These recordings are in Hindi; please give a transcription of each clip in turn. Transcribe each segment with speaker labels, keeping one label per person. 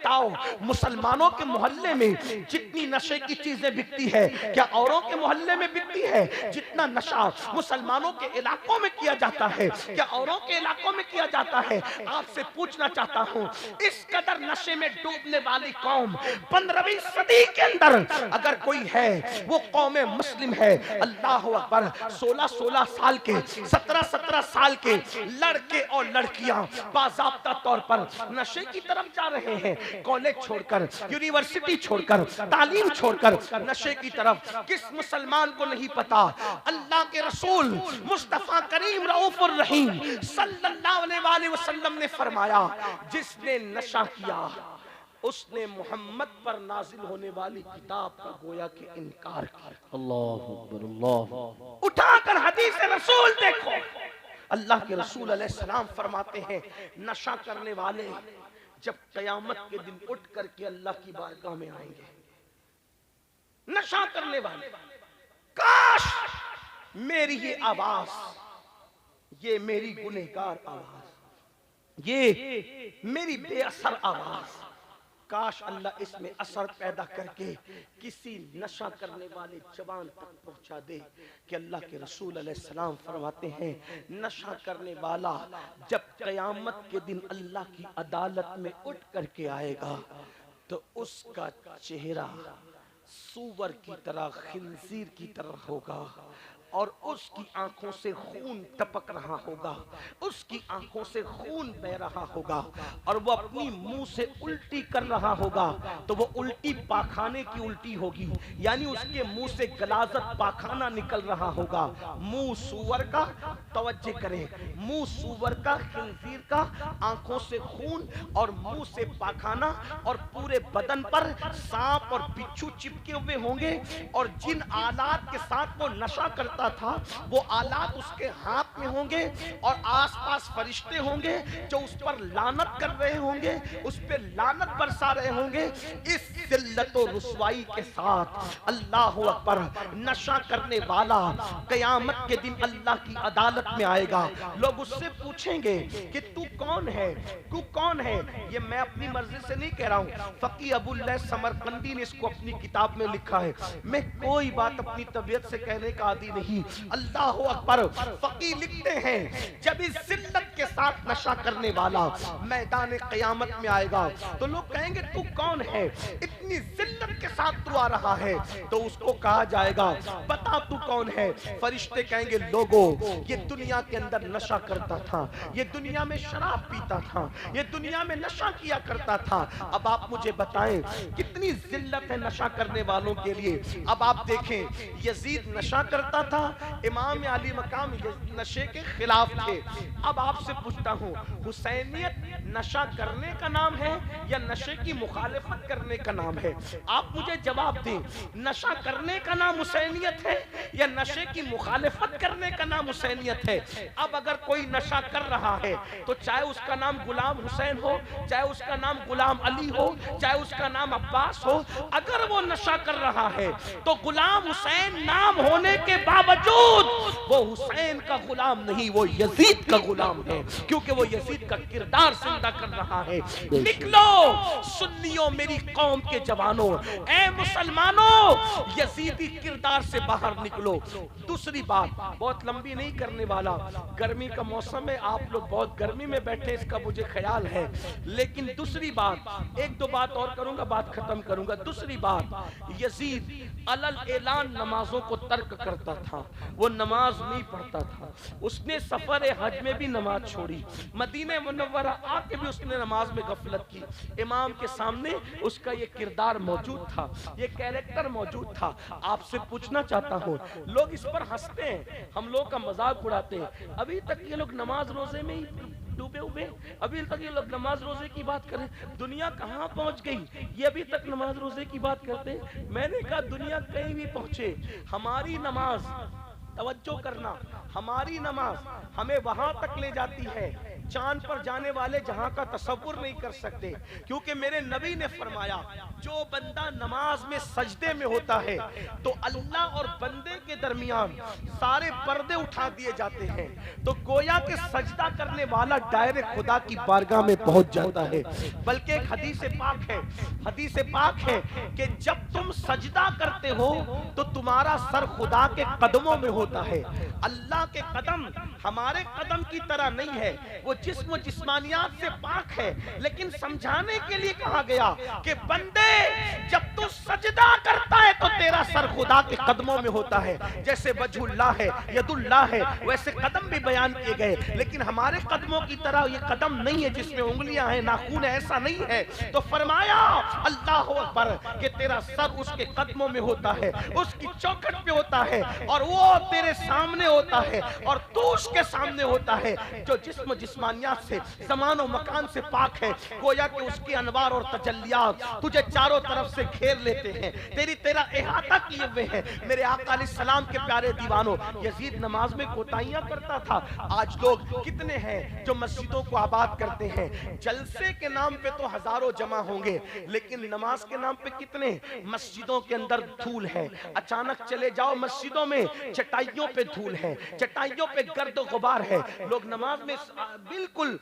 Speaker 1: बताओ मुसलमानों के मोहल्ले में जितनी नशे की चीजें बिकती है, क्या औरों के मोहल्ले में बिकती है? जितना नशा मुसलमानों के इलाकों में किया जाता है, क्या औरों के इलाकों में किया जाता है? आपसे पूछना चाहता हूं, इस कदर नशे में डूबने वाली कौम 15वीं सदी के अंदर अगर कोई है, वो कौम मुस्लिम है। अल्लाह अकबर। 16-16 साल के, 17-17 साल के लड़के और लड़कियां बाज़ाब्ता तौर पर नशे की तरफ जा रहे हैं। कॉलेज छोड़कर, यूनिवर्सिटी छोड़कर, तालीम छोड़कर नशे की तरफ। किस मुसलमान को नहीं पता अल्लाह के रसूल मुस्तफा करीम रऊफुर रहीम सल्लल्लाहु अलैहि वसल्लम ने फरमाया, जिसने नशा किया उसने मोहम्मद पर नाजिल होने वाली किताब का गोया के इनकार किया।
Speaker 2: अल्लाहु अकबर, अल्लाह।
Speaker 1: उठाकर हदीस रसूल देखो, अल्लाह के रसूल अलैहिस्सलाम फरमाते हैं, नशा करने वाले जब कयामत के दिन उठ करके अल्लाह की बारगाह में आएंगे, नशा करने वाले, काश मेरी ये आवाज, ये मेरी गुनहगार आवाज, ये मेरी बेअसर आवाज, काश अल्लाह इसमें असर पैदा करके किसी नशा करने वाले जवान तक पहुंचा दे। कि अल्लाह के रसूल अलैहिस्सलाम फरमाते हैं, नशा करने वाला जब कयामत के दिन अल्लाह की अदालत में उठ करके आएगा तो उसका चेहरा सूअर की तरह, खिंजीर की तरह होगा और उसकी आंखों से खून टपक रहा होगा, उसकी आंखों से खून बह रहा होगा और वो अपनी मुंह से उल्टी कर रहा होगा। तो वो उल्टी पाखाने की उल्टी होगी, यानी उसके मुंह से गलाजत पाखाना निकल रहा होगा। मुंह सूअर का, तवज्जो करें, मुंह सूअर का, खिंजीर का, आंखों से खून और मुंह से पाखाना, और पूरे बदन पर सांप और बिच्छू चिपके हुए होंगे। और जिन आलात के साथ वो नशा करता था वो आलात उसके हाथ में होंगे और आसपास फरिश्ते होंगे जो उस पर लानत कर रहे होंगे, उस पर लानत बरसा रहे होंगे। इस जिल्लत और रुसवाई के साथ अल्लाह अकबर, नशा करने वाला कयामत के दिन अल्लाह की अदालत में आएगा। लोग उससे पूछेंगे कि तू कौन है, तू कौन है? ये मैं अपनी मर्जी से नहीं कह रहा हूँ, फकी अबुल्लह समरकंदी ने इसको अपनी किताब में लिखा है। मैं कोई बात अपनी तबीयत से कहने का आदी नहीं। अल्लाह अकबर। फकी लिखते हैं, जब इस जिल्लत के साथ नशा करने वाला मैदान क़यामत में आएगा तो लोग कहेंगे तू कौन है, इतनी जिल्लत के साथ तू आ रहा है? तो उसको कहा जाएगा बता तू कौन है। फरिश्ते कहेंगे लोगों, ये दुनिया के अंदर नशा करता था, ये दुनिया में शराब पीता था, ये दुनिया में नशा किया करता था। अब आप मुझे बताएं कितनी जिल्लत है नशा करने वालों के लिए। अब आप देखें, यजीद नशा करता था, इमाम अली मकाम नशे के खिलाफ थे। अब आपसे पूछता हूँ, हुसैनियत नशा करने का नाम है या नशे की मुखालिफत करने का नाम है? आप मुझे जवाब दें, नशा करने का नाम हुसैनियत है या नशे की मुखालिफत करने का नाम हुसैनियत है? अब अगर कोई नशा कर रहा है तो चाहे उसका नाम गुलाम हुसैन हो, चाहे उसका नाम गुलाम अली हो, चाहे उसका नाम अब्बास हो, अगर वो नशा कर रहा है तो गुलाम हुसैन नाम होने के बावजूद वो हुसैन का गुलाम नहीं, वो यजीद का गुलाम है, क्योंकि वो यजीद का किरदार जिंदा कर रहा है। निकलो सुन्नियों, मेरी कौम के जवानों, ए मुसलमानों, यजीदी किरदार से बाहर निकलो। दूसरी बात, बहुत लंबी नहीं करने वाला, गर्मी का मौसम है, आप लोग बहुत गर्मी में बैठे इसका मुझे ख्याल है, लेकिन दूसरी बात, एक दो बात और करूंगा, बात खत्म करूंगा। दूसरी बात, यजीद अलल ऐलान नमाजों को तर्क करता था, वो नमाज नहीं पढ़ता था। उसने सफर हज में भी नमाज छोड़ी, मदीने मुनव्वरा आके भी उसने नमाज में गफलत की। इमाम के सामने उसका ये किरदार मौजूद था, ये कैरेक्टर मौजूद था। आपसे पूछना चाहता हूँ, लोग इस पर हंसते हैं, हम लोग का मजाक उड़ाते हैं, अभी तक ये लोग नमाज रोजे में ही डूबे हुए, अभी तक ये लोग नमाज रोजे की बात करें। दुनिया कहाँ पहुंच गई, ये अभी तक नमाज रोजे की बात करते हैं। मैंने कहा दुनिया कहीं भी पहुंचे, हमारी नमाज, तवज्जो करना, हमारी नमाज हमें वहां तक ले जाती है चांद पर जाने वाले जहां का तसव्वुर नहीं कर सकते, क्योंकि मेरे नबी ने फरमाया जो बंदा नमाज में सजदे में होता है तो अल्लाह और बंदे के दरमियान सारे पर्दे उठा दिए जाते हैं, तो गोया के सजदा करने वाला डायरेक्ट खुदा की बारगाह में पहुंच जाता है। बल्कि एक हदीस पाक है कि जब तुम सजदा करते हो तो तुम्हारा सर खुदा के कदमों में होता है। अल्लाह के कदम हमारे कदम की तरह नहीं है, वो जिस्म जिस्मानियात से पाक है, लेकिन समझाने के लिए कहा गया कि बंदे जब तू सजदा करता है तो तेरा सर खुदा के कदमों में होता है। जैसे वजहुल्लाह है, यदुल्लाह है, वैसे कदम भी बयान किए गए, लेकिन हमारे कदमों की तरह ये कदम नहीं है जिसमें उंगलियां हैं, नाखून है, ऐसा नहीं है। तो फरमाया अल्लाह अकबर कि तेरा सर उसके कदमों में होता है, उसकी चौखट पे होता है, और वो तेरे सामने होता है और तू उसके सामने होता है, जो जिस्म जिस्मानियात से ज़मान और मकान से पाक है। गोया कि उसके अनवार और तजल्लियात तुझे चारों तरफ से घेर लेते हैं, तेरा इहाता किए हुए हैं। मेरे आका अलैहिस्सलाम के प्यारे दीवानों, यजीद नमाज में कोताहियां करता था। आज लोग कितने हैं जो मस्जिदों को आबाद करते हैं। जलसे के नाम पे तो हजारों जमा होंगे, लेकिन नमाज के नाम पे कितने? मस्जिदों के अंदर धूल है। अचानक चले जाओ मस्जिदों में, चटाइयों पे धूल है, चटाइयों पे गर्द गुबार है। लोग नमाज में बिल्कुल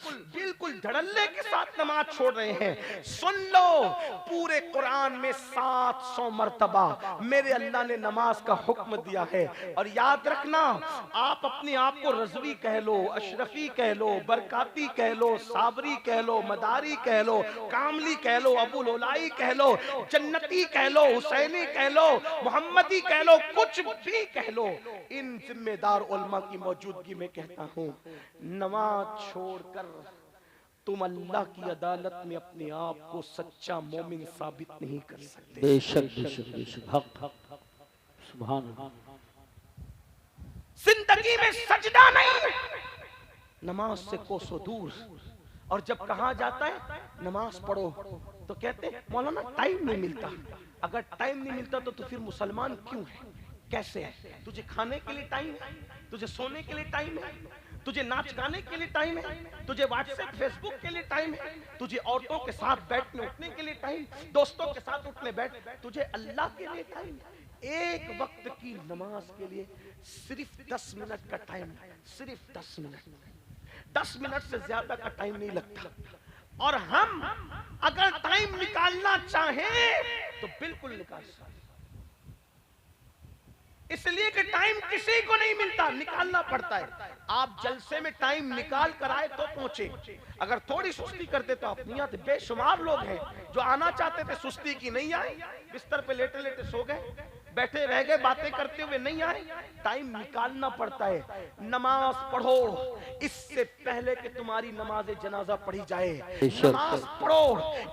Speaker 1: धड़ल्ले के साथ नमाज छोड़ रहे हैं। सुन लो, पूरे कुरान में 700 मर्तबा मेरे अल्लाह ने नमाज का हुक्म दिया है। और याद रखना, आप अपने आप को रज़वी कह लो, अशरफी कह लो, बरकाती कह लो, साबरी कह लो, मदारी कह लो, कामली कह लो, अबुल उलाई कह लो, जन्नती कह लो, हुसैनी कह लो, मोहम्मदी कह लो, कुछ भी कह लो। इन जिम्मेदार उलमा की मौजूदगी में कहता हूँ, नमाज छोड़कर तुम अल्लाह की अदालत में अपने आप को सच्चा मोमिन साबित नहीं कर सकते।
Speaker 2: बेशक बेशक बेशक, हक हक, सुभान अल्लाह।
Speaker 1: जिंदगी में सजदा नहीं, नमाज से कोसों दूर। और जब कहा जाता है नमाज पढ़ो तो कहते हैं मौलाना टाइम नहीं मिलता। अगर टाइम नहीं मिलता तो फिर मुसलमान क्यों है? कैसे है? तुझे खाने के लिए टाइम है, तुझे सोने के लिए टाइम है, तुझे नाच गाने के लिए टाइम है, तुझे व्हाट्सएप फेसबुक के लिए टाइम है, तुझे औरतों के साथ बैठने उठने के लिए टाइम, दोस्तों के साथ उठने बैठ, तुझे अल्लाह के लिए टाइम। एक वक्त की नमाज के लिए सिर्फ 10 मिनट का टाइम, सिर्फ 10 मिनट, 10 मिनट से ज्यादा का टाइम नहीं लगता। और हम अगर टाइम निकालना चाहें तो बिल्कुल निकाल सकते, इसलिए कि टाइम किसी को नहीं मिलता, निकालना पड़ता है। आप जलसे में टाइम निकाल कर आए तो पहुंचे। अगर थोड़ी सुस्ती करते तो आप नहीं आते। बेशुमार लोग हैं जो आना चाहते थे, सुस्ती की, नहीं आए, बिस्तर पे लेटे लेटे सो गए, बैठे रह गए, बातें करते हुए नहीं आए। टाइम निकालना पड़ता है। नमाज पढ़ो इससे पहले कि तुम्हारी नमाज जनाजा पढ़ी जाए, नमाज पढ़ो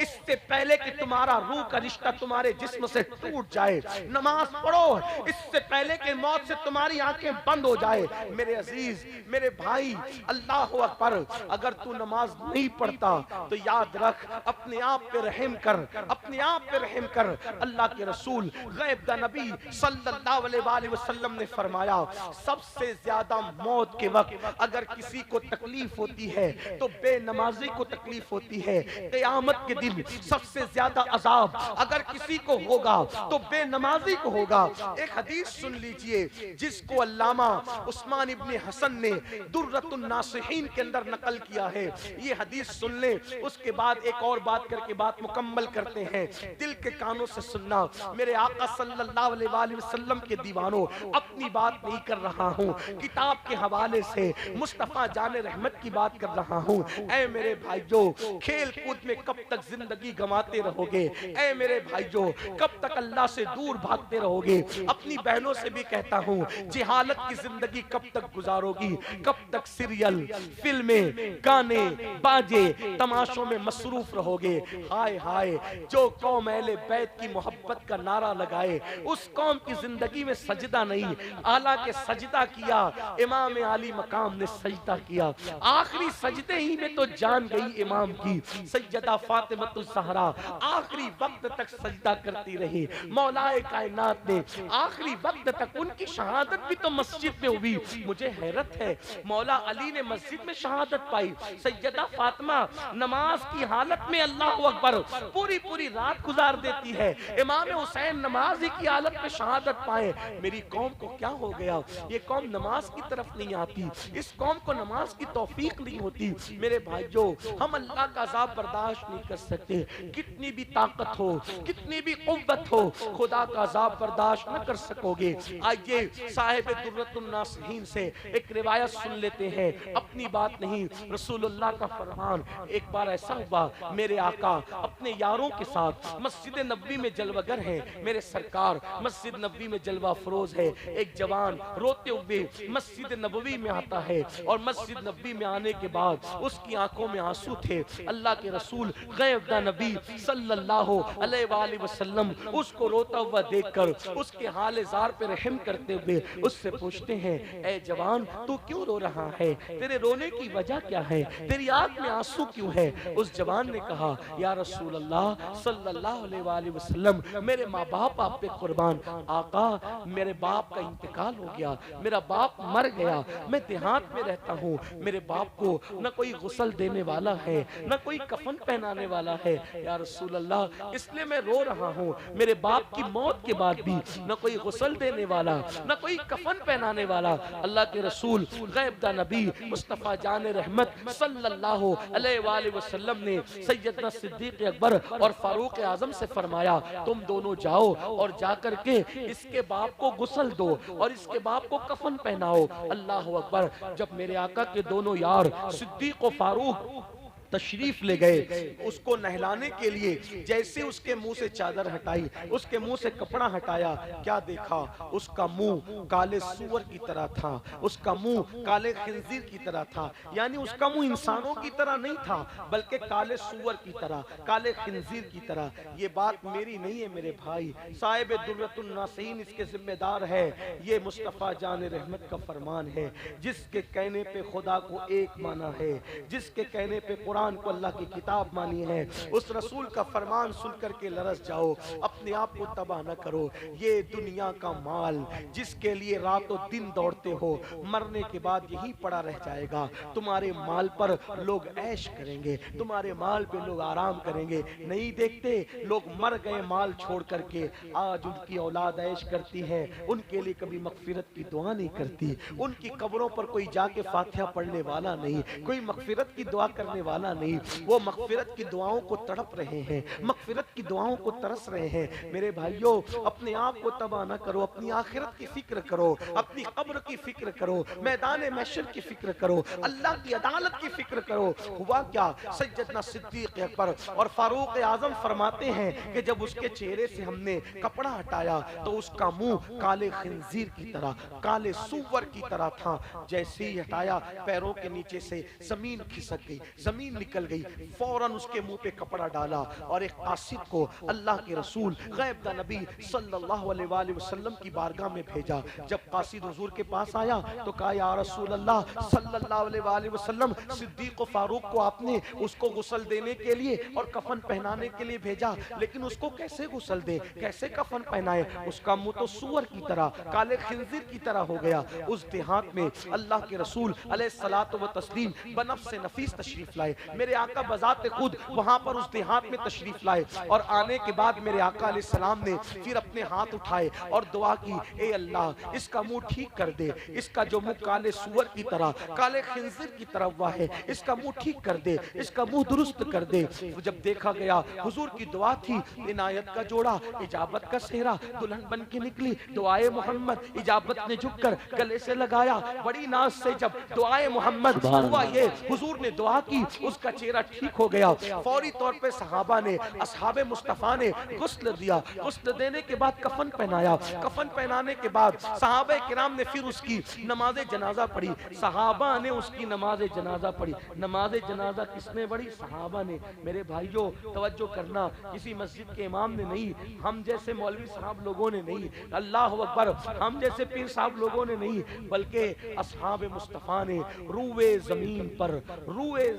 Speaker 1: इससे पहले कि तुम्हारा रूह का रिश्ता तुम्हारे जिस्म से टूट जाए, नमाज पढ़ो इससे पहले कि मौत से तुम्हारी आंखें बंद हो जाए। मेरे अजीज, मेरे भाई, अल्लाह अकबर, अगर तू नमाज नहीं पढ़ता तो याद रख, अपने आप पे रहम कर, अपने आप पे रहम कर। अल्लाह के रसूल गैब दा नबी सल्लल्लाहु अलैहि वसल्लम ने फरमाया, सबसे ज्यादा मौत के वक्त अगर किसी को तकलीफ होती है तो बेनमाजी को तकलीफ होती है। क़यामत के दिन सबसे ज्यादा अजाब अगर किसी को होगा तो बेनमाजी को होगा। एक हदीस सुन लीजिए जिसको अल्लामा उस्मान इब्ने हसन ने दुर्रतुन नासिहीन के अंदर नकल किया है। ये हदीस सुन ले, उसके बाद एक और बात करके बात मुकम्मल करते हैं। दिल के कानों से सुनना। मेरे आका सल्लल्लाहु अलैहि वसल्लम के दीवानों, अपनी बात नहीं कर रहा हूँ, किताब के हवाले से मुस्तफा जाने रहमत की बात कर रहा हूँ। ऐ मेरे भाइयों, खेल कूद में कब तक जिंदगी गंवाते रहोगे? ऐ मेरे भाइयों, कब तक अल्लाह से दूर भागते रहोगे? अपनी बहनों से भी कहता हूँ, जिहालत की जिंदगी कब तक गुजारोगी? कब तक सीरियल, फिल्में, गाने, बाजे, तमाशों में मसरूफ रहोगे? हाय हाय, जो कौम अहले बैत की मोहब्बत का नारा लगाए, उस कौम की जिंदगी में सजदा नहीं, आला के सजदा किया, इमाम आली मकाम ने सजदा किया। आखिरी सजदे ही में तो जान गई इमाम की। सैयदा फातिमतुल ज़हरा आखिरी वक्त तक सजदा करती रही। मौलाए कायनात ने आखिरी वक्त तक, उनकी शहादत भी तो मस्जिद में हुई। मुझे हैरत है, मौला अली ने मस्जिद में शहादत पाई, सैयदा फातिमा नमाज की हालत में अल्लाहु अकबर पूरी पूरी रात गुजार देती है। इमाम हुसैन नमाज की हालत में शहादत पाए। मेरी कौम को क्या हो गया? ये कौम नमाज की तरफ नहीं आती, इस कौम को नमाज की तौफीक नहीं होती। मेरे भाइयों, हम अल्लाह का अज़ाब बर्दाश्त नहीं कर सकते। कितनी भी ताकत हो, कितनी भी कुव्वत हो, खुदा का अज़ाब बर्दाश्त न कर सकोगे। आइए साहिब दुर्रतुन नासिहीन से एक रिवायत सुन लेते हैं, अपनी बात नहीं, रसूलुल्लाह का फरमान। एक बार ऐसा हुआ, मेरे आका अपने यारों के साथ मस्जिद नबवी में जलवागर हैं। मेरे सरकार मस्जिद नबवी में जलवा फरोज है। एक जवान रोते हुए मस्जिद नबवी में आता है और मस्जिद नबवी में आने के बाद उसकी आंखों में आंसू थे। अल्लाह के रसूल गैब नबी सल्लल्लाहु अलैहि वसल्लम उसको रोता हुआ देखकर उसके हाल ज़ार पे रहम करते हुए उससे पूछते हैं, ऐ जवान तू क्यों रो रहा है? तेरे रोने की वजह क्या है? तेरी आंख में आंसू क्यों है? उस जवान ने कहा, या रसूल अल्लाह सल्लल्लाहु अलैहि वसल्लम, मेरे माँ बाप आप पे कुर्बान। आका, मेरे बाप का इंतकाल हो गया, मेरा बाप मर गया, मैं देहात में रहता हूँ। मेरे बाप को न कोई गुस्ल देने वाला है, न कोई कफन पहनाने वाला है। या रसूल अल्लाह, इसलिए मैं रो रहा हूँ। मेरे बाप की मौत के बाद भी न कोई गुस्ल देने वाला, न कोई कफन पहनाने वाला। अल्लाह के रसूल गैब दा नबी मुस्तफा जान रहमत सल्लल्लाहु अलैहि वसल्लम ने सैयदना सिद्दीक अकबर और फारूक आजम से फरमाया, तुम दोनों जाओ और जाकर के इसके बाप को गुस्ल दो और इसके बाप को कफन पहनाओ। अल्लाह अकबर। जब मेरे आका के दोनों यार सिद्दीक और फारूक तशरीफ ले गए, उसको नहलाने के लिए जैसे उसके मुंह से चादर हटाई, उसके मुंह से कपड़ा हटाया, क्या देखा? उसका मुंह काले सूअर की तरह था, उसका मुंह काले खिंजीर की तरह था। यानी उसका मुंह इंसानों की तरह नहीं था, बल्कि काले सूअर की तरह, काले खिंजीर की तरह। ये बात मेरी नहीं है मेरे भाई, साहिब दुर्रतुन नासिहीन इसके जिम्मेदार है। ये मुस्तफा जान रहमत का फरमान है। जिसके कहने पे खुदा को एक माना है, जिसके कहने पे कुरान को अल्लाह की किताब मानी है, उस रसूल का फरमान सुन करके लरस जाओ, अपने आप को तबाह न करो। ये दुनिया का माल जिसके लिए रातों दिन दौड़ते हो, मरने के बाद यही पड़ा रह जाएगा। तुम्हारे माल पर लोग ऐश करेंगे, तुम्हारे माल पे लोग आराम करेंगे। नहीं देखते लोग मर गए माल छोड़ करके, आज उनकी औलाद ऐश करती है, उनके लिए कभी मगफिरत की दुआ नहीं करती। उनकी कब्रों पर कोई जाके फातिहा पढ़ने वाला नहीं, कोई मगफिरत की दुआ करने वाला नहीं। वो मगफिरत की दुआओं को तड़प रहे हैं, मगफिरत की दुआओं को तरस रहे हैं। मेरे भाइयों, अपने आप को तबाह न करो, अपनी आखिरत की फिक्र करो, अपनी कब्र की फिक्र करो, मैदान महशर की फिक्र करो, अल्लाह की अदालत की फिक्र करो। हुआ क्या? सैयदना सिद्दीक अकबर और फारूक आजम फरमाते हैं कि जब उसके चेहरे से हमने कपड़ा हटाया तो उसका मुंह काले खिंजीर की तरह, काले सूअर की तरह था। जैसे ही हटाया, पैरों के नीचे से जमीन खिसक गई, जमीन निकल गई। फौरन उसके मुंह पे कपड़ा डाला और एक कासिद को अल्लाह के रसूल गैब दा नबी सल्लल्लाहु अलैहि वसल्लम की बारगाह में भेजा। जब कासिद हुजूर के पास आया तो कहा, या रसूल अल्लाह सल्लल्लाहु अलैहि वसल्लम, सिद्दीक और फारूक को आपने उसको गुस्ल देने के लिए और कफन पहनाने के लिए भेजा, लेकिन उसको कैसे गुस्ल दे, कैसे कफन पहनाए? उसका मुंह तो सूअर की तरह, काले खिंजीर की तरह हो गया। उस देहात में अल्लाह के रसूल अलैहिस्सलातु व तस्लीम बनफ्स नफीस तशरीफ लाए। मेरे आका बजाते खुद वहां पर उस देहात में तशरीफ लाए और आने के बाद मेरे आका अलैहिस्सलाम ने फिर अपने हाथ उठाए और दुआ की, ए अल्लाह इसका मुंह ठीक कर दे, इसका जो मुंह काले सूअर की तरह, काले खिंजीर की तरह हुआ है, इसका मुंह ठीक कर दे, इसका मुंह दुरुस्त कर दे। जब देखा गया हुजूर की दुआ थी, इनायत का जोड़ा, इजाबत का सेहरा, दुल्हन बन के निकली, दुआए मोहम्मद, इजाबत ने झुककर गले से लगाया। बड़ी नाज से जब दुआए मोहम्मद हुआ, ये हुजूर ने दुआ की, उसका चेहरा ठीक हो गया। फौरी तौर पे सहाबा ने, असहाबे मुस्तफा ने गुस्ल दिया। गुस्ल देने के बाद कफन पहनाया। कफन पहनाने के बाद सहाबे किराम ने फिर उसकी नमाज जनाजा पढ़ी। सहाबा ने उसकी नमाज जनाजा पढ़ी। नमाज जनाजा किसने पढ़ी? सहाबा ने। मेरे भाइयों तवज्जो करना, किसी मस्जिद के इमाम ने नहीं, हम जैसे मौलवी साहब लोगों ने नहीं, अल्लाह अकबर, हम जैसे पीर साहब लोगों ने नहीं, बल्कि असहाब मुस्तफा ने रूए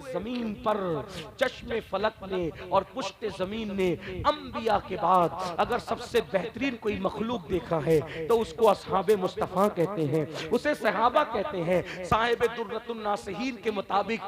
Speaker 1: जमीन पर चश्मे फलक ने और पुश्ते जमीन ने अंबिया के बाद अगर सबसे बेहतरीन कोई मखलूक देखा है तो उसको असहाबे मुस्तफा कहते हैं, उसे सहाबा कहते हैं। साहिब दुर्रतुन नासिहीन के मुताबिक